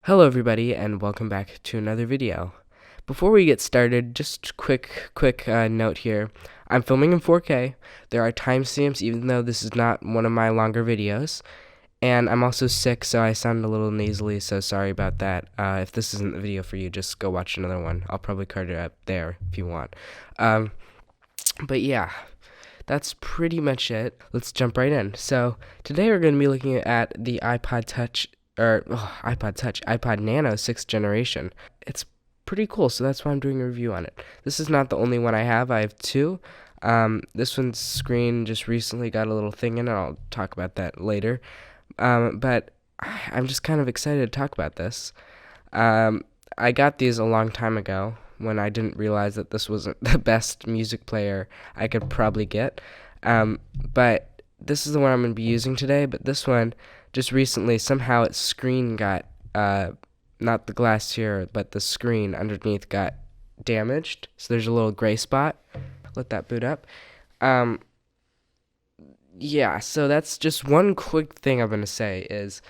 Hello everybody and welcome back to another video. Before we get started, just quick note here. I'm filming in 4K. There are timestamps even though this is not one of my longer videos. And I'm also sick, so I sound a little nasally, so sorry about that. If this isn't the video for you, just go watch another one. I'll probably card it up there if you want. But yeah, that's pretty much it. Let's jump right in. So today we're going to be looking at the iPod Nano 6th generation. It's pretty cool, so that's why I'm doing a review on it. This is not the only one I have. I have two. This one's screen just recently got a little thing in it. I'll talk about that later. But I'm just kind of excited to talk about this. I got these a long time ago when I didn't realize that this wasn't the best music player I could probably get. But this is the one I'm going to be using today, but this one, just recently, somehow its screen got, not the glass here, but the screen underneath got damaged. So there's a little gray spot. Let that boot up. Yeah, so that's just one quick thing I'm going to say is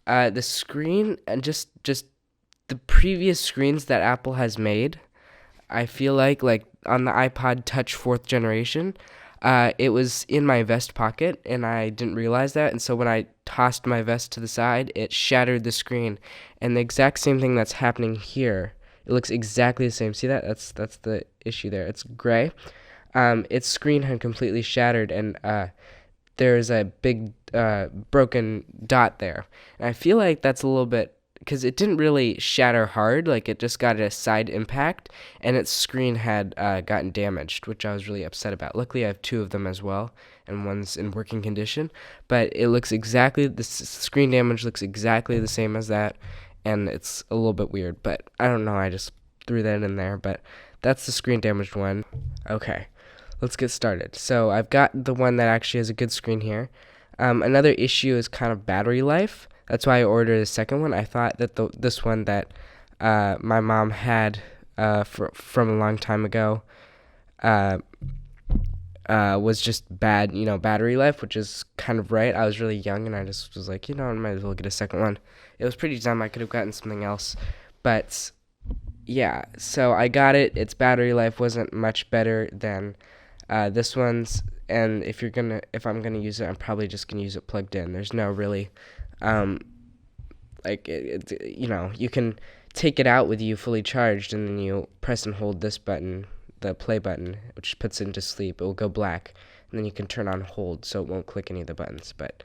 the screen and just the previous screens that Apple has made, I feel like on the iPod Touch 4th generation, it was in my vest pocket, and I didn't realize that, and so when I tossed my vest to the side, it shattered the screen, and the exact same thing that's happening here. It looks exactly the same. See that? That's the issue there. It's gray. Its screen had completely shattered, and there's a big broken dot there, and I feel like that's a little bit, because it didn't really shatter hard, like it just got a side impact, and its screen had gotten damaged, which I was really upset about. Luckily, I have two of them as well, and one's in working condition, but it looks exactly, the screen damage looks exactly the same as that, and it's a little bit weird, but I don't know, I just threw that in there, but that's the screen damaged one. Okay, let's get started. So I've got the one that actually has a good screen here. Another issue is kind of battery life. That's why I ordered a second one. I thought that this one that my mom had from a long time ago was just bad, battery life, which is kind of right. I was really young, and I just was like, I might as well get a second one. It was pretty dumb. I could have gotten something else. But, yeah, so I got it. Its battery life wasn't much better than this one's. And if I'm gonna use it, I'm probably just gonna use it plugged in. There's no really, you can take it out with you fully charged, and then you press and hold this button, the play button, which puts it into sleep. It will go black, and then you can turn on hold, so it won't click any of the buttons. But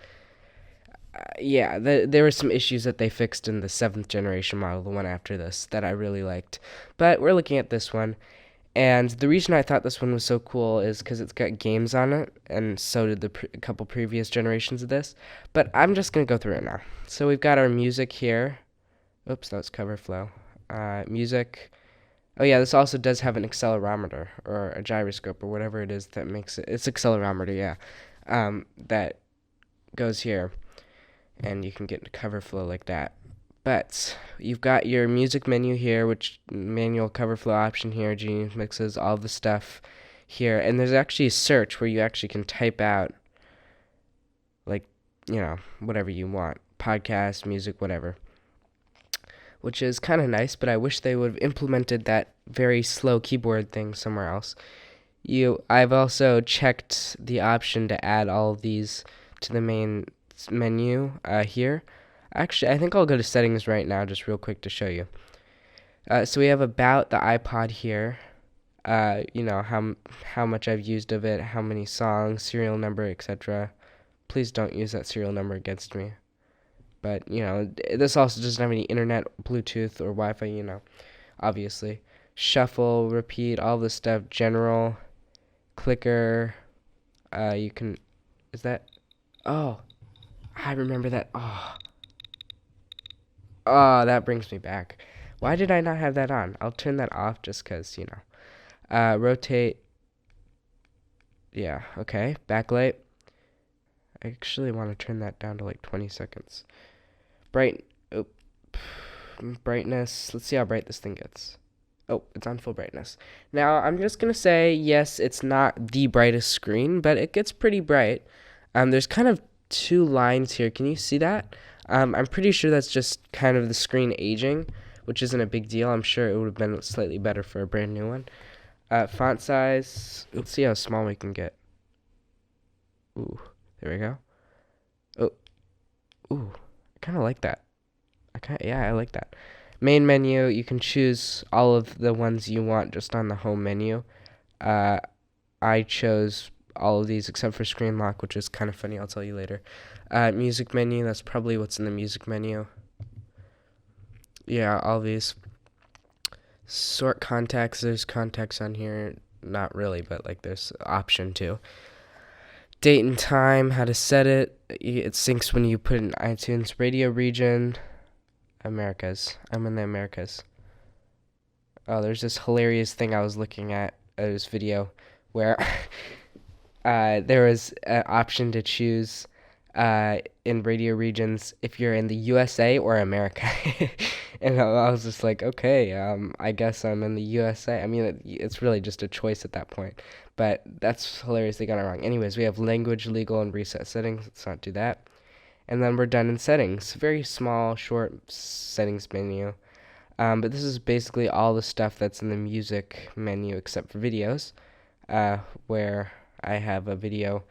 yeah, there were some issues that they fixed in the 7th generation model, the one after this, that I really liked. But we're looking at this one. And the reason I thought this one was so cool is because it's got games on it, and so did a couple previous generations of this. But I'm just going to go through it now. So we've got our music here. Oops, that was cover flow. Music. Oh yeah, this also does have an accelerometer, or a gyroscope, or whatever it is that makes it. It's accelerometer, yeah. That goes here, and you can get cover flow like that. But you've got your music menu here, which manual cover flow option here, Genius mixes, all the stuff here. And there's actually a search where you actually can type out, whatever you want. Podcast, music, whatever. Which is kind of nice, but I wish they would have implemented that very slow keyboard thing somewhere else. I've also checked the option to add all of these to the main menu here. Actually, I think I'll go to settings right now, just real quick to show you. So we have about the iPod here. How much I've used of it, how many songs, serial number, etc. Please don't use that serial number against me. But this also doesn't have any internet, Bluetooth, or Wi-Fi. Obviously. Shuffle, repeat, all this stuff. General, clicker. You can. Is that? Oh, I remember that. Oh, that brings me back. Why did I not have that on? I'll turn that off just because, rotate. Yeah, okay. Backlight. I actually want to turn that down to 20 seconds. Brightness. Let's see how bright this thing gets. Oh, it's on full brightness. Now, I'm just going to say, yes, it's not the brightest screen, but it gets pretty bright. There's kind of two lines here. Can you see that? I'm pretty sure that's just kind of the screen aging, which isn't a big deal. I'm sure it would have been slightly better for a brand new one. Font size. Let's see how small we can get. Ooh, there we go. Oh, ooh, I kind of like that. I like that. Main menu, you can choose all of the ones you want just on the home menu. I chose all of these except for screen lock, which is kind of funny. I'll tell you later. Music menu, that's probably what's in the music menu. Yeah, all these. Sort contacts, there's contacts on here. Not really, but like there's option to. Date and time, how to set it. It syncs when you put in iTunes. Radio region, Americas. I'm in the Americas. Oh, there's this hilarious thing I was looking at this video where there was an option to choose in radio regions if you're in the USA or America. And I was just like, okay, I guess I'm in the USA. I mean, it's really just a choice at that point. But that's hilarious. They got it wrong. Anyways, we have language, legal, and reset settings. Let's not do that. And then we're done in settings. Very small, short settings menu. But this is basically all the stuff that's in the music menu except for videos, where I have a video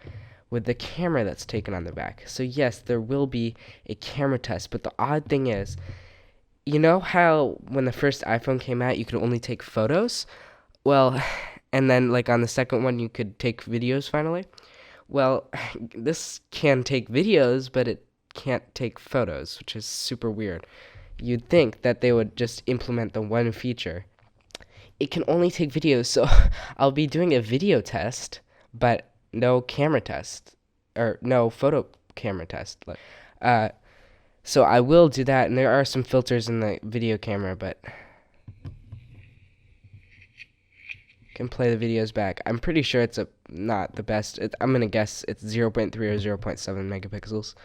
with the camera that's taken on the back. So yes, there will be a camera test, but the odd thing is, you know how when the first iPhone came out, you could only take photos? Well, and then like on the second one, you could take videos finally? Well, this can take videos, but it can't take photos, which is super weird. You'd think that they would just implement the one feature. It can only take videos, so I'll be doing a video test, but no camera test, or no photo camera test. So I will do that, and there are some filters in the video camera, but can play the videos back. I'm pretty sure it's not the best. I'm going to guess it's 0.3 or 0.7 megapixels.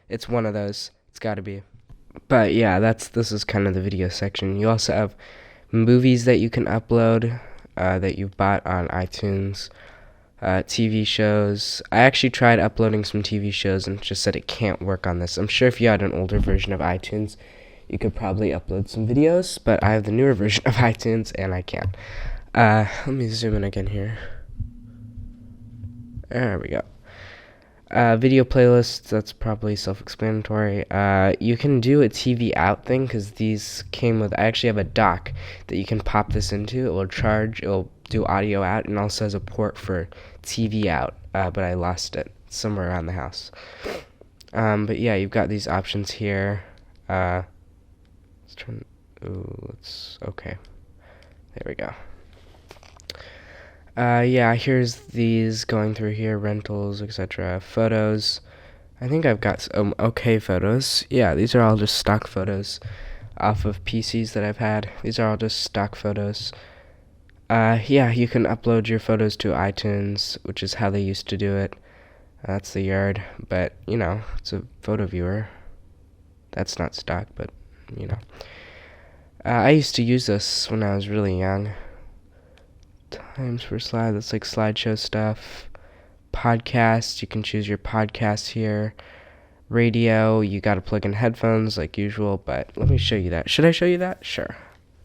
It's one of those. It's got to be. But yeah, this is kind of the video section. You also have movies that you can upload that you've bought on iTunes, TV shows. I actually tried uploading some TV shows and just said it can't work on this. I'm sure if you had an older version of iTunes, you could probably upload some videos, but I have the newer version of iTunes and I can't. Let me zoom in again here. There we go. Video playlists, that's probably self-explanatory. You can do a TV out thing because these came with, I actually have a dock that you can pop this into. It will charge, it will do audio out, and also has a port for TV out, but I lost it somewhere around the house. But yeah, you've got these options here. Okay. There we go. Yeah, here's these going through here, rentals, etc. Photos. I think I've got some okay photos. Yeah, these are all just stock photos off of PCs that I've had. These are all just stock photos. Yeah, you can upload your photos to iTunes, which is how they used to do it. That's the yard, but, you know, it's a photo viewer. That's not stock, but, you know. I used to use this when I was really young. Times per slide, that's like slideshow stuff. Podcasts, you can choose your podcast here. Radio, you gotta plug in headphones like usual, but let me show you that. Should I show you that? Sure.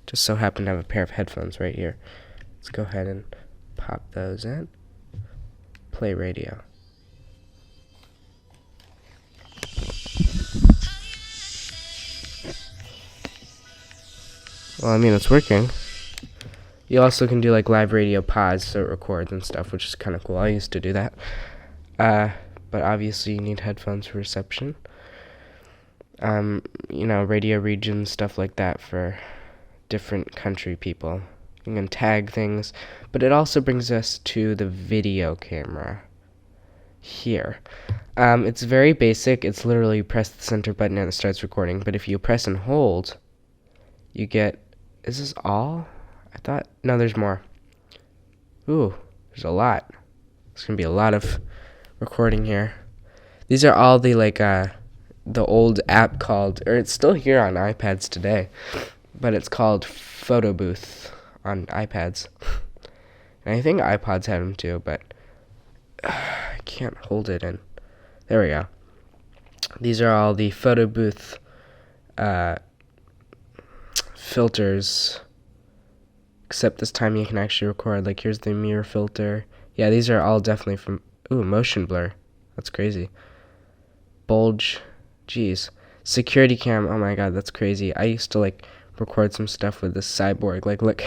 Just so happen to have a pair of headphones right here. Let's go ahead and pop those in. Play radio. Well, I mean, it's working. You also can do like live radio pods, so it records and stuff, which is kind of cool. I used to do that. But obviously you need headphones for reception. You know, radio regions, stuff like that for different country people. You can tag things, but it also brings us to the video camera here. It's very basic. It's literally you press the center button and it starts recording, but if you press and hold, you get, is this all? I thought, no, there's more. Ooh, there's a lot. There's gonna be a lot of recording here. These are all the the old app called, or it's still here on iPads today, but it's called Photo Booth on iPads. And I think iPods have them too, but I can't hold it in. There we go. These are all the photo booth filters, except this time you can actually record. Like, here's the mirror filter. Yeah, these are all definitely from, ooh, motion blur. That's crazy. Bulge, jeez. Security cam, oh my god, that's crazy. I used to, like, record some stuff with this cyborg. Like, look,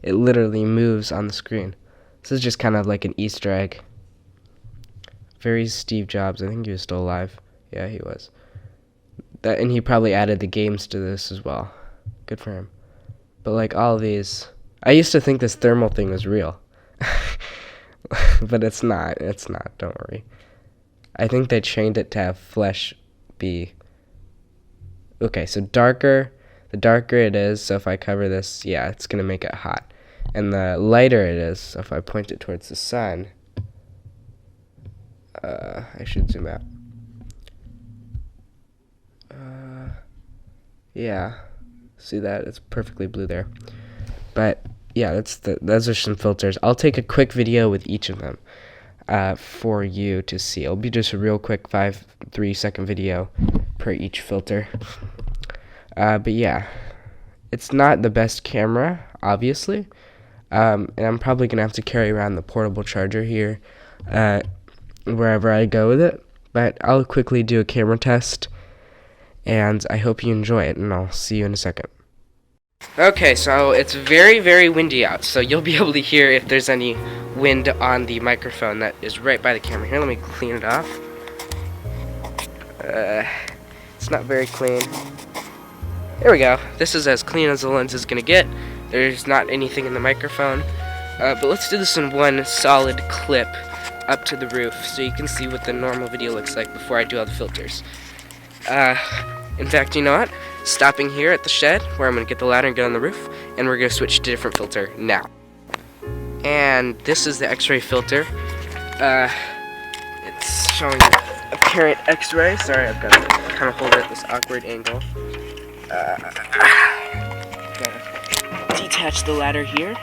it literally moves on the screen. This is just kind of like an Easter egg. Very Steve Jobs. I think he was still alive. Yeah, he was. And he probably added the games to this as well. Good for him. But like all of these, I used to think this thermal thing was real. But it's not. It's not. Don't worry. I think they trained it to have flesh be... Okay, so darker. The darker it is, so if I cover this, yeah, it's going to make it hot. And the lighter it is, so if I point it towards the sun... I should zoom out. Yeah, see that? It's perfectly blue there. But yeah, those are some filters. I'll take a quick video with each of them for you to see. It'll be just a real quick 3-second video per each filter. But yeah, it's not the best camera, obviously. And I'm probably gonna have to carry around the portable charger here wherever I go with it. But I'll quickly do a camera test, and I hope you enjoy it, and I'll see you in a second. Okay, so it's very, very windy out, so you'll be able to hear if there's any wind on the microphone that is right by the camera. Here, let me clean it off. It's not very clean. There we go. This is as clean as the lens is gonna get. There's not anything in the microphone. But let's do this in one solid clip up to the roof so you can see what the normal video looks like before I do all the filters. In fact, you know what? Stopping here at the shed where I'm going to get the ladder and get on the roof, and we're going to switch to a different filter now. And this is the X-ray filter. It's showing a apparent X-ray. Sorry, I've got to kind of hold it at this awkward angle. Gotta detach the ladder here.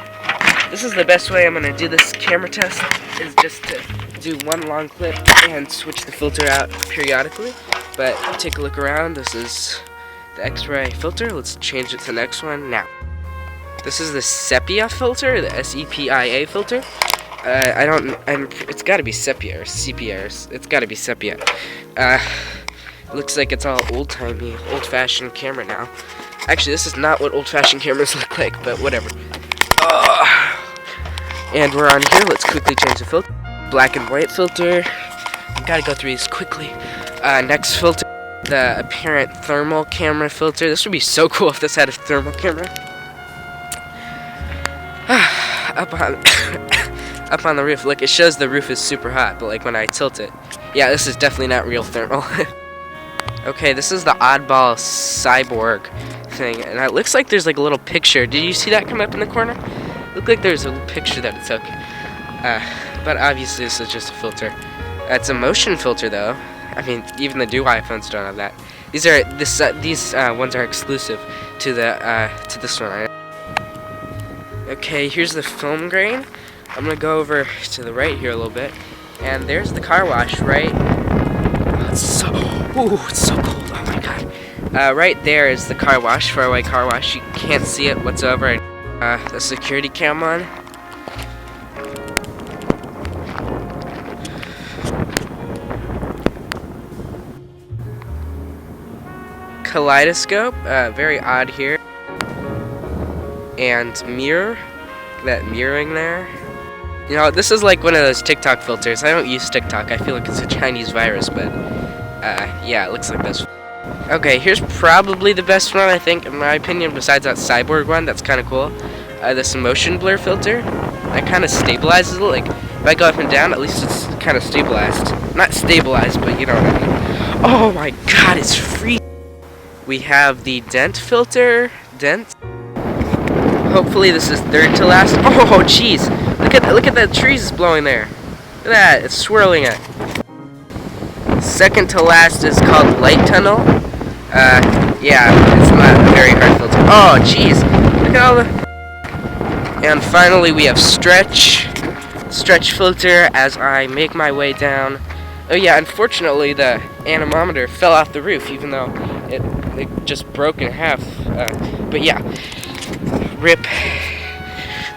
This is the best way I'm going to do this camera test, is just to do one long clip and switch the filter out periodically. But take a look around. This is the X-ray filter. Let's change it to the next one now. This is the sepia filter, the SEPIA filter. It's got to be sepia or sepia. It's got to be sepia. Looks like it's all old-timey, old-fashioned camera now. Actually, this is not what old-fashioned cameras look like, but whatever. And we're on here. Let's quickly change the filter. Black and white filter. I've got to go through these quickly. Next filter, the apparent thermal camera filter. This would be so cool if this had a thermal camera. Up on the roof. Look, it shows the roof is super hot, but like when I tilt it, yeah, this is definitely not real thermal. Okay, this is the oddball cyborg thing, and it looks like there's like a little picture. Did you see that come up in the corner? Looked like there's a little picture that it took. But obviously this is just a filter. It's a motion filter though. I mean, even the new iPhones don't have that. These ones are exclusive to this one. Okay, here's the film grain. I'm gonna go over to the right here a little bit, and there's the car wash, right? Oh, it's so cold. Oh my god. Right there is the car wash, far away car wash. You can't see it whatsoever. The security cam on. Kaleidoscope, very odd here. And mirror, that mirroring there. You know, this is like one of those TikTok filters. I don't use TikTok. I feel like it's a Chinese virus, but yeah, it looks like this. Okay, here's probably the best one, I think, in my opinion, besides that cyborg one. That's kind of cool. This motion blur filter. That kind of stabilizes it. Like, if I go up and down, at least it's kind of stabilized. Not stabilized, but you know what I mean. Oh my god, it's freezing. We have the dent filter. Dent. Hopefully this is third to last. Oh jeez. Look at that trees blowing there. Look at that, it's swirling it. Second to last is called light tunnel. Yeah, it's not a very hard filter. Oh jeez. Look at all the... And finally we have stretch filter as I make my way down. Oh yeah, unfortunately the anemometer fell off the roof, even though it just broke in half. But yeah, rip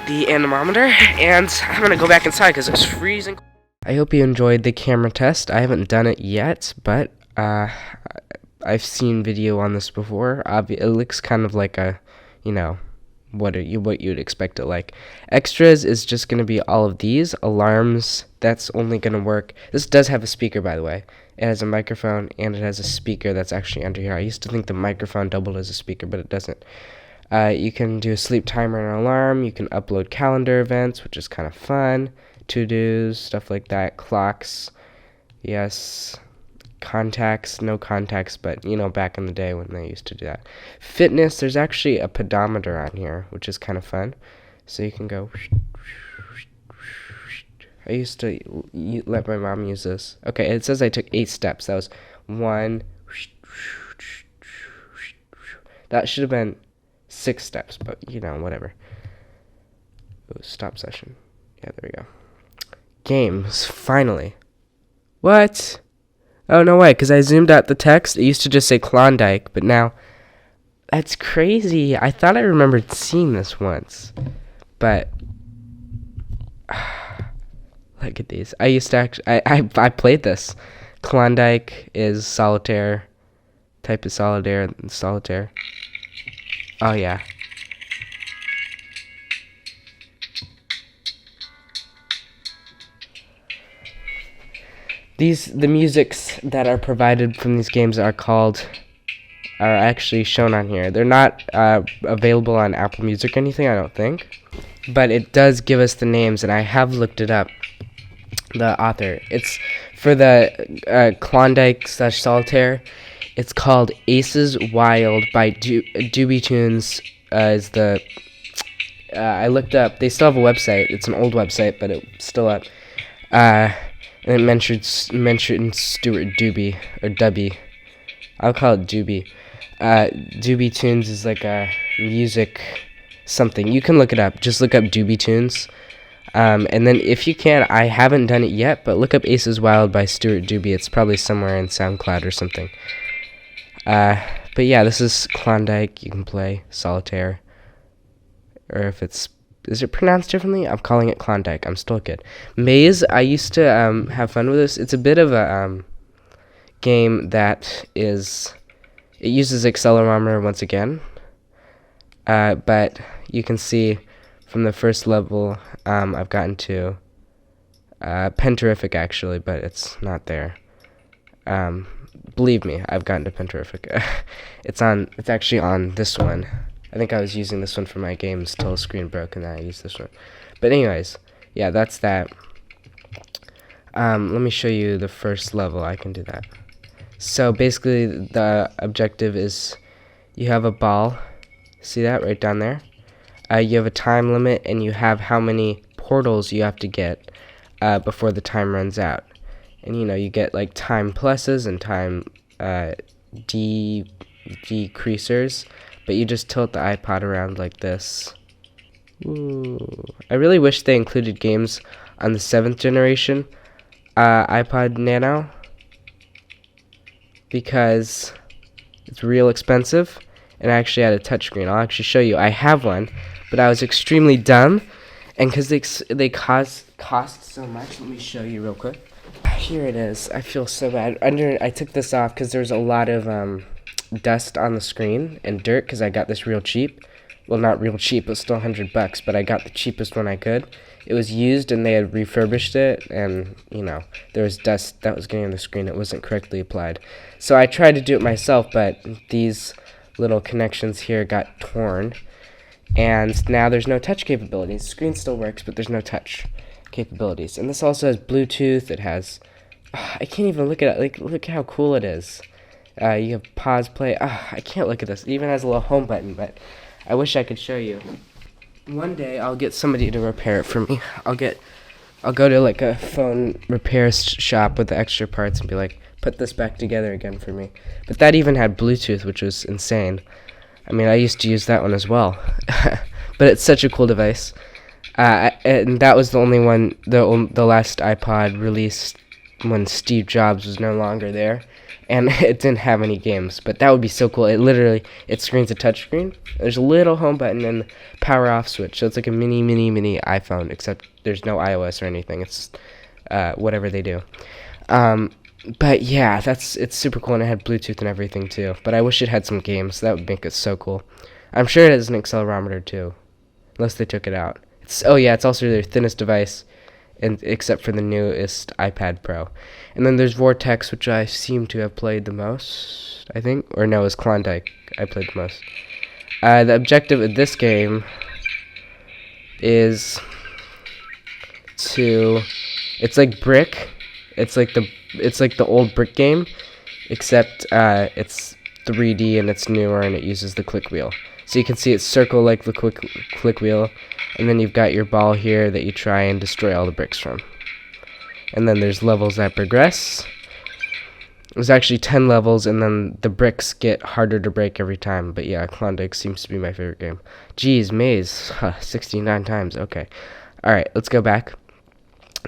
the anemometer, and I'm gonna go back inside because it's freezing. I hope you enjoyed the camera test. I haven't done it yet, but I've seen video on this before. It looks kind of like a, what you'd expect it like. Extras is just going to be all of these. Alarms, that's only going to work. This does have a speaker, by the way. It has a microphone, and it has a speaker that's actually under here. I used to think the microphone doubled as a speaker, but it doesn't. You can do a sleep timer and an alarm. You can upload calendar events, which is kind of fun. To-dos, stuff like that. Clocks, yes. Contacts, no contacts, but back in the day when they used to do that. Fitness, there's actually a pedometer on here, which is kind of fun. So you can go. I used to let my mom use this. Okay, it says I took 8 steps. That was 1. That should have been 6 steps, but whatever. Ooh, stop session. Yeah, there we go. Games, finally. What? Oh, no way, because I zoomed out the text. It used to just say Klondike, but now, that's crazy. I thought I remembered seeing this once, but, look at these. I used to actually, I played this. Klondike is solitaire, type of solitaire. Oh, yeah. The musics that are provided from these games are actually shown on here. They're not available on Apple Music or anything, I don't think. But it does give us the names, and I have looked it up. The author. It's for the Klondike / Solitaire. It's called Aces Wild by Dubey Tunes. Is the I looked up. They still have a website. It's an old website, but it's still up. And it mentioned Stuart Dubey, or Dubey. I'll call it Dubey. Dubey Tunes is like a music something. You can look it up. Just look up Dubey Tunes. And then if you can, I haven't done it yet, but look up Aces Wild by Stuart Dubey. It's probably somewhere in SoundCloud or something. But yeah, this is Klondike. You can play Solitaire. Or if it's... Is it pronounced differently? I'm calling it Klondike. I'm still a kid. Maze, I used to have fun with this. It's a bit of a game that is... It uses accelerometer once again. But you can see from the first level, I've gotten to Penterific, actually, but it's not there. Believe me, I've gotten to Penterific. It's actually on this one. I think I was using this one for my games till the screen broke, and then I used this one. But anyways, yeah, that's that. Let me show you the first level. I can do that. So basically, the objective is you have a ball. See that right down there? You have a time limit, and you have how many portals you have to get before the time runs out. And you get like time pluses and time decreasers. But you just tilt the iPod around like this. Ooh. I really wish they included games on the 7th generation iPod Nano, because it's real expensive, and I actually had a touchscreen. I'll actually show you. I have one, but I was extremely dumb, and because they cost so much, let me show you real quick. Here it is. I feel so bad. I took this off because there's a lot of dust on the screen and dirt, because I got this real cheap. Well, not real cheap, it's still $100, but I got the cheapest one I could. It was used, and they had refurbished it, and there was dust that was getting on the screen. It wasn't correctly applied, so I tried to do it myself, but these little connections here got torn, and now there's no touch capabilities. The screen still works, but there's no touch capabilities. And this also has Bluetooth. It has I can't even look at it. Like, look how cool it is. You have pause, play. I can't look at this. It even has a little home button, but I wish I could show you. One day I'll get somebody to repair it for me. I'll go to like a phone repair shop with the extra parts and be like, put this back together again for me. But that even had Bluetooth, which was insane. I mean, I used to use that one as well. But it's such a cool device. And that was the only one, the last iPod released when Steve Jobs was no longer there, and it didn't have any games. But that would be so cool. It screens a touchscreen. There's a little home button and power off switch. So it's like a mini iPhone, except there's no iOS or anything. It's whatever they do. But yeah, it's super cool, and it had Bluetooth and everything too. But I wish it had some games. That would make it so cool. I'm sure it has an accelerometer too, unless they took it out. It's also their thinnest device, and except for the newest iPad Pro. And then there's Vortex, which I seem to have played the most, I think, or no, it's Klondike I played the most. The objective of this game is it's like Brick. It's like the old Brick game, except it's 3D and it's newer and it uses the click wheel. So you can see it's circle like the click wheel, and then you've got your ball here that you try and destroy all the bricks from. And then there's levels that progress. There's actually 10 levels, and then the bricks get harder to break every time. But yeah, Klondike seems to be my favorite game. Geez, Maze, 69 times. Okay. Alright, let's go back.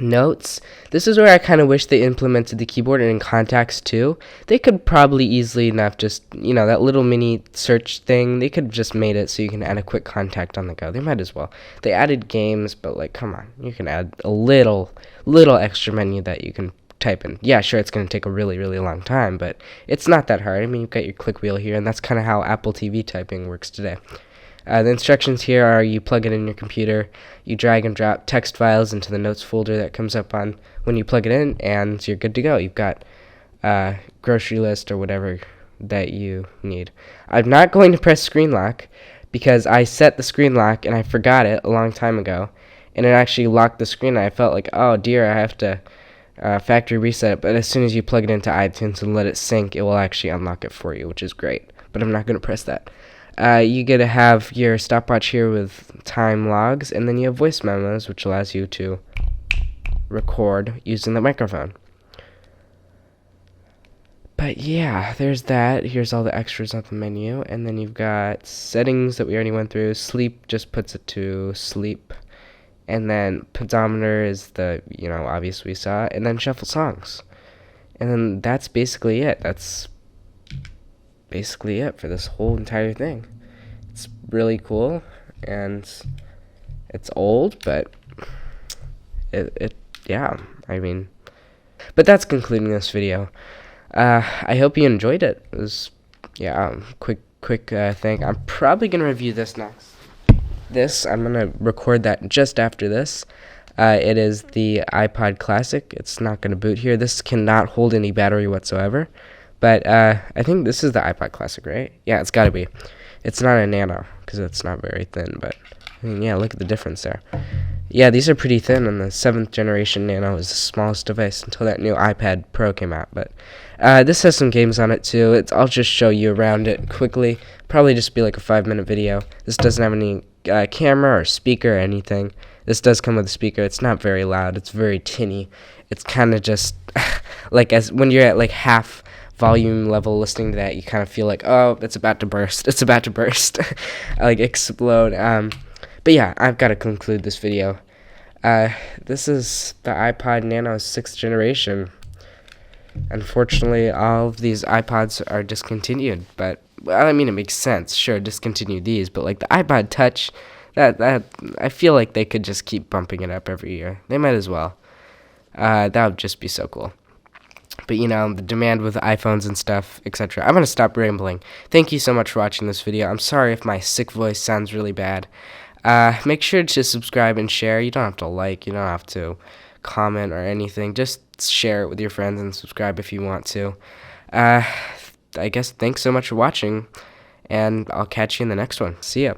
Notes. This is where I kind of wish they implemented the keyboard, and in contacts too. They could probably easily enough just, that little mini search thing, they could have just made it so you can add a quick contact on the go. They might as well. They added games, but like, come on. You can add a little extra menu that you can type in. Yeah, sure, it's going to take a really, really long time, but it's not that hard. I mean, you've got your click wheel here, and that's kind of how Apple TV typing works today. The instructions here are you plug it in your computer, you drag and drop text files into the notes folder that comes up on when you plug it in, and you're good to go. You've got a grocery list or whatever that you need. I'm not going to press screen lock because I set the screen lock and I forgot it a long time ago, and it actually locked the screen. I felt like, oh dear, I have to factory reset it, but as soon as you plug it into iTunes and let it sync, it will actually unlock it for you, which is great. But I'm not going to press that. You get to have your stopwatch here with time logs, and then you have voice memos, which allows you to record using the microphone. But yeah, there's that. Here's all the extras on the menu, and then you've got settings that we already went through. Sleep just puts it to sleep, and then pedometer is the, obvious we saw, and then shuffle songs. And then that's basically it. That's basically it for this whole entire thing. It's really cool, and it's old, but but that's concluding this video. I hope you enjoyed it. It was quick thing. I'm probably gonna review this next. I'm gonna record that just after this. It is the iPod Classic. It's not gonna boot here. This cannot hold any battery whatsoever. But I think this is the iPod Classic, right? Yeah, it's got to be. It's not a Nano because it's not very thin. But I mean, yeah, look at the difference there. Yeah, these are pretty thin, and the 7th generation Nano is the smallest device until that new iPad Pro came out. But this has some games on it too. I'll just show you around it quickly. Probably just be like a 5-minute video. This doesn't have any camera or speaker or anything. This does come with a speaker. It's not very loud. It's very tinny. It's kind of just like when you're at like half volume level listening to that, you kind of feel like, oh, it's about to burst. It's about to burst. Like explode. But yeah, I've got to conclude this video. This is the iPod Nano 6th generation. Unfortunately, all of these iPods are discontinued, but well, I mean, it makes sense. Sure, discontinue these, but like the iPod Touch, that I feel like they could just keep bumping it up every year. They might as well. That would just be so cool. But the demand with iPhones and stuff, etc. I'm going to stop rambling. Thank you so much for watching this video. I'm sorry if my sick voice sounds really bad. Make sure to subscribe and share. You don't have to like, you don't have to comment or anything. Just share it with your friends and subscribe if you want to. I guess thanks so much for watching, and I'll catch you in the next one. See ya.